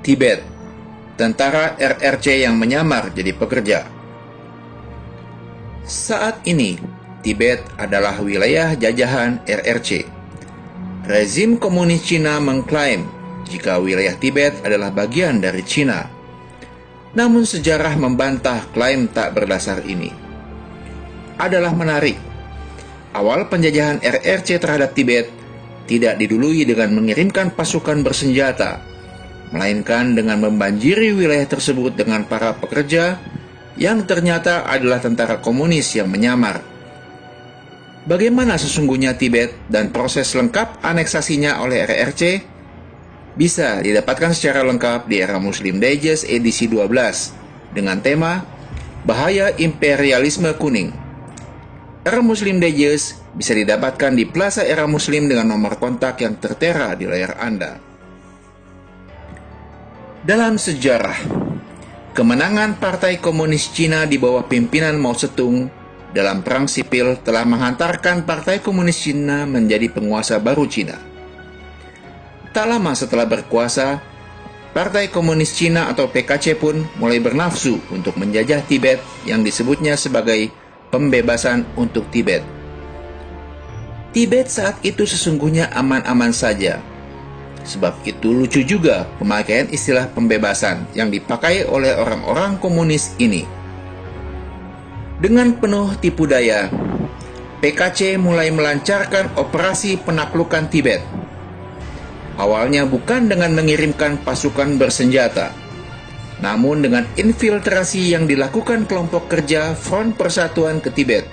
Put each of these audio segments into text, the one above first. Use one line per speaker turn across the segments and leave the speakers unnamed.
Tibet, tentara RRC yang menyamar jadi pekerja. Saat ini, Tibet adalah wilayah jajahan RRC. Rezim komunis Cina mengklaim jika wilayah Tibet adalah bagian dari Cina. Namun sejarah membantah klaim tak berdasar ini. Adalah menarik. Awal penjajahan RRC terhadap Tibet tidak didului dengan mengirimkan pasukan bersenjata, melainkan dengan membanjiri wilayah tersebut dengan para pekerja yang ternyata adalah tentara komunis yang menyamar. Bagaimana sesungguhnya Tibet dan proses lengkap aneksasinya oleh RRC bisa didapatkan secara lengkap di Era Muslim Digest edisi 12 dengan tema Bahaya Imperialisme Kuning. Era Muslim Digest bisa didapatkan di Plaza Era Muslim dengan nomor kontak yang tertera di layar Anda. Dalam sejarah, kemenangan Partai Komunis Cina di bawah pimpinan Mao Zedong dalam perang sipil telah menghantarkan Partai Komunis Cina menjadi penguasa baru Cina. Tak lama setelah berkuasa, Partai Komunis Cina atau PKC pun mulai bernafsu untuk menjajah Tibet yang disebutnya sebagai pembebasan untuk Tibet. Tibet saat itu sesungguhnya aman-aman saja. Sebab itu lucu juga pemakaian istilah pembebasan yang dipakai oleh orang-orang komunis ini. Dengan penuh tipu daya, PKC mulai melancarkan operasi penaklukan Tibet. Awalnya bukan dengan mengirimkan pasukan bersenjata, namun dengan infiltrasi yang dilakukan kelompok kerja Front Persatuan ke Tibet.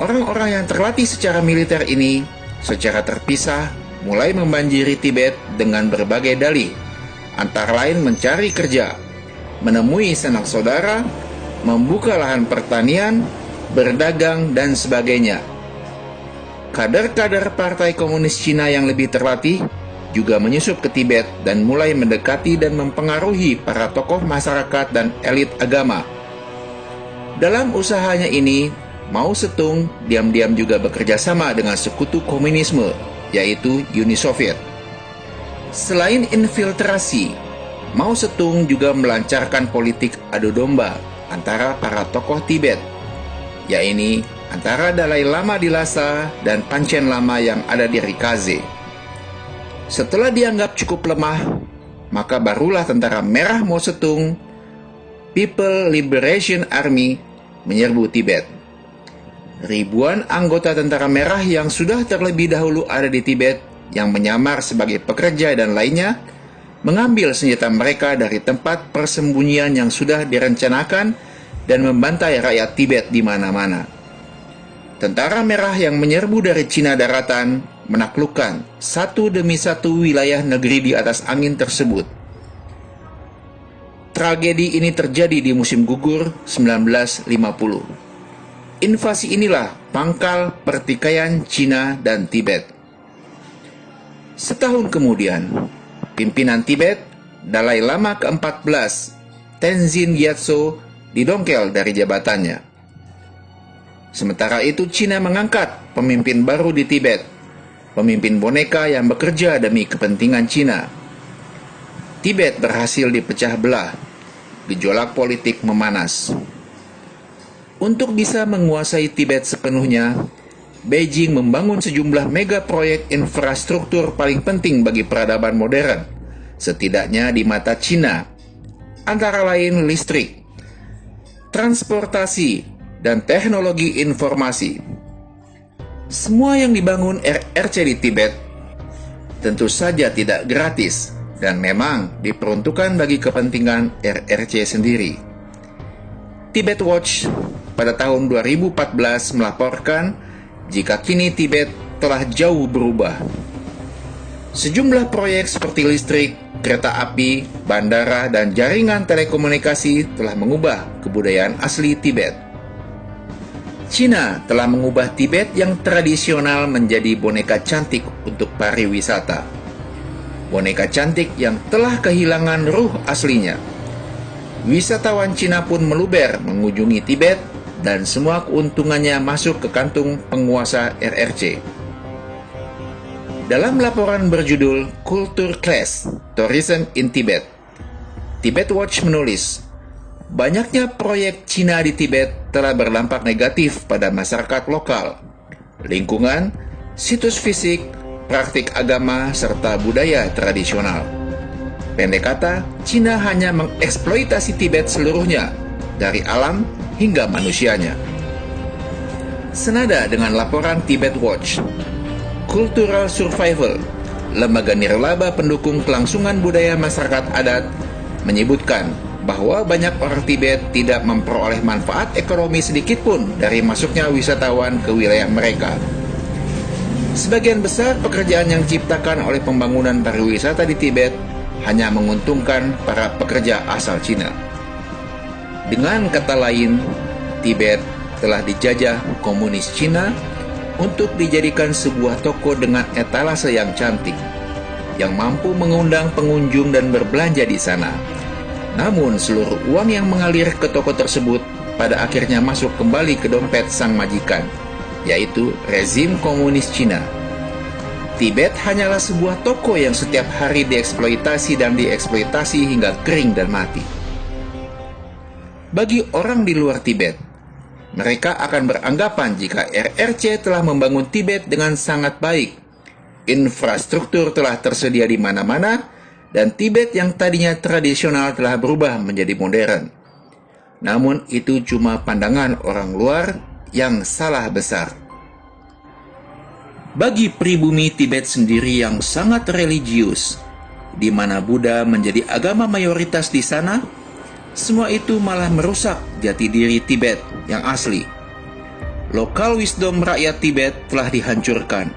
Orang-orang yang terlatih secara militer ini secara terpisah mulai membanjiri Tibet dengan berbagai dalih, antara lain mencari kerja, menemui sanak saudara, membuka lahan pertanian, berdagang, dan sebagainya. Kader-kader Partai Komunis Cina yang lebih terlatih juga menyusup ke Tibet dan mulai mendekati dan mempengaruhi para tokoh masyarakat dan elit agama. Dalam usahanya ini, Mao Zedong diam-diam juga bekerja sama dengan sekutu komunisme, yaitu Uni Soviet. Selain infiltrasi, Mao Zedong juga melancarkan politik adu domba antara para tokoh Tibet, yaitu antara Dalai Lama di Lhasa dan Panchen Lama yang ada di Rikaze. Setelah dianggap cukup lemah, maka barulah tentara merah Mao Zedong, People Liberation Army, menyerbu Tibet. Ribuan anggota tentara merah yang sudah terlebih dahulu ada di Tibet, yang menyamar sebagai pekerja dan lainnya, mengambil senjata mereka dari tempat persembunyian yang sudah direncanakan dan membantai rakyat Tibet di mana-mana. Tentara merah yang menyerbu dari Cina daratan menaklukkan satu demi satu wilayah negeri di atas angin tersebut. Tragedi ini terjadi di musim gugur 1950. Invasi inilah pangkal pertikaian Cina dan Tibet. Setahun kemudian, pimpinan Tibet, Dalai Lama ke-14, Tenzin Gyatso, didongkel dari jabatannya. Sementara itu Cina mengangkat pemimpin baru di Tibet, pemimpin boneka yang bekerja demi kepentingan Cina. Tibet berhasil dipecah belah, gejolak politik memanas. Untuk bisa menguasai Tibet sepenuhnya, Beijing membangun sejumlah mega proyek infrastruktur paling penting bagi peradaban modern, setidaknya di mata Cina, antara lain listrik, transportasi, dan teknologi informasi. Semua yang dibangun RRC di Tibet tentu saja tidak gratis dan memang diperuntukkan bagi kepentingan RRC sendiri. Tibet Watch pada tahun 2014 melaporkan jika kini Tibet telah jauh berubah. Sejumlah proyek seperti listrik, kereta api, bandara, dan jaringan telekomunikasi telah mengubah kebudayaan asli Tibet. Cina telah mengubah Tibet yang tradisional menjadi boneka cantik untuk pariwisata. Boneka cantik yang telah kehilangan ruh aslinya. Wisatawan Cina pun meluber mengunjungi Tibet dan semua keuntungannya masuk ke kantung penguasa RRC. Dalam laporan berjudul Culture Clash, Tourism in Tibet. Tibet Watch menulis, banyaknya proyek Cina di Tibet telah berdampak negatif pada masyarakat lokal, lingkungan, situs fisik, praktik agama, serta budaya tradisional. Pendek kata, Cina hanya mengeksploitasi Tibet seluruhnya, dari alam hingga manusianya. Senada dengan laporan Tibet Watch, Cultural Survival, lembaga nirlaba pendukung kelangsungan budaya masyarakat adat, menyebutkan bahwa banyak orang Tibet tidak memperoleh manfaat ekonomi sedikitpun dari masuknya wisatawan ke wilayah mereka. Sebagian besar pekerjaan yang diciptakan oleh pembangunan pariwisata di Tibet hanya menguntungkan para pekerja asal Cina. Dengan kata lain, Tibet telah dijajah komunis Cina untuk dijadikan sebuah toko dengan etalase yang cantik, yang mampu mengundang pengunjung dan berbelanja di sana. Namun seluruh uang yang mengalir ke toko tersebut pada akhirnya masuk kembali ke dompet sang majikan, yaitu rezim komunis Cina. Tibet hanyalah sebuah toko yang setiap hari dieksploitasi dan dieksploitasi hingga kering dan mati. Bagi orang di luar Tibet, mereka akan beranggapan jika RRC telah membangun Tibet dengan sangat baik. Infrastruktur telah tersedia di mana-mana, dan Tibet yang tadinya tradisional telah berubah menjadi modern. Namun itu cuma pandangan orang luar yang salah besar. Bagi pribumi Tibet sendiri yang sangat religius, di mana Buddha menjadi agama mayoritas di sana, semua itu malah merusak jati diri Tibet yang asli. Lokal wisdom rakyat Tibet telah dihancurkan.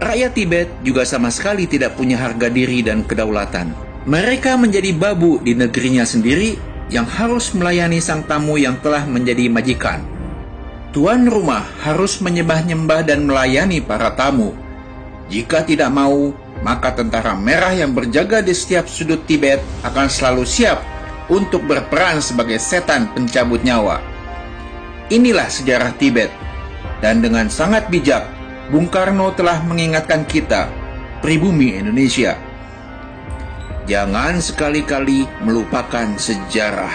Rakyat Tibet juga sama sekali tidak punya harga diri dan kedaulatan. Mereka menjadi babu di negerinya sendiri yang harus melayani sang tamu yang telah menjadi majikan. Tuan rumah harus menyembah-nyembah dan melayani para tamu. Jika tidak mau, maka tentara merah yang berjaga di setiap sudut Tibet akan selalu siap untuk berperan sebagai setan pencabut nyawa. Inilah sejarah Tibet, dan dengan sangat bijak, Bung Karno telah mengingatkan kita, pribumi Indonesia, jangan sekali-kali melupakan sejarah.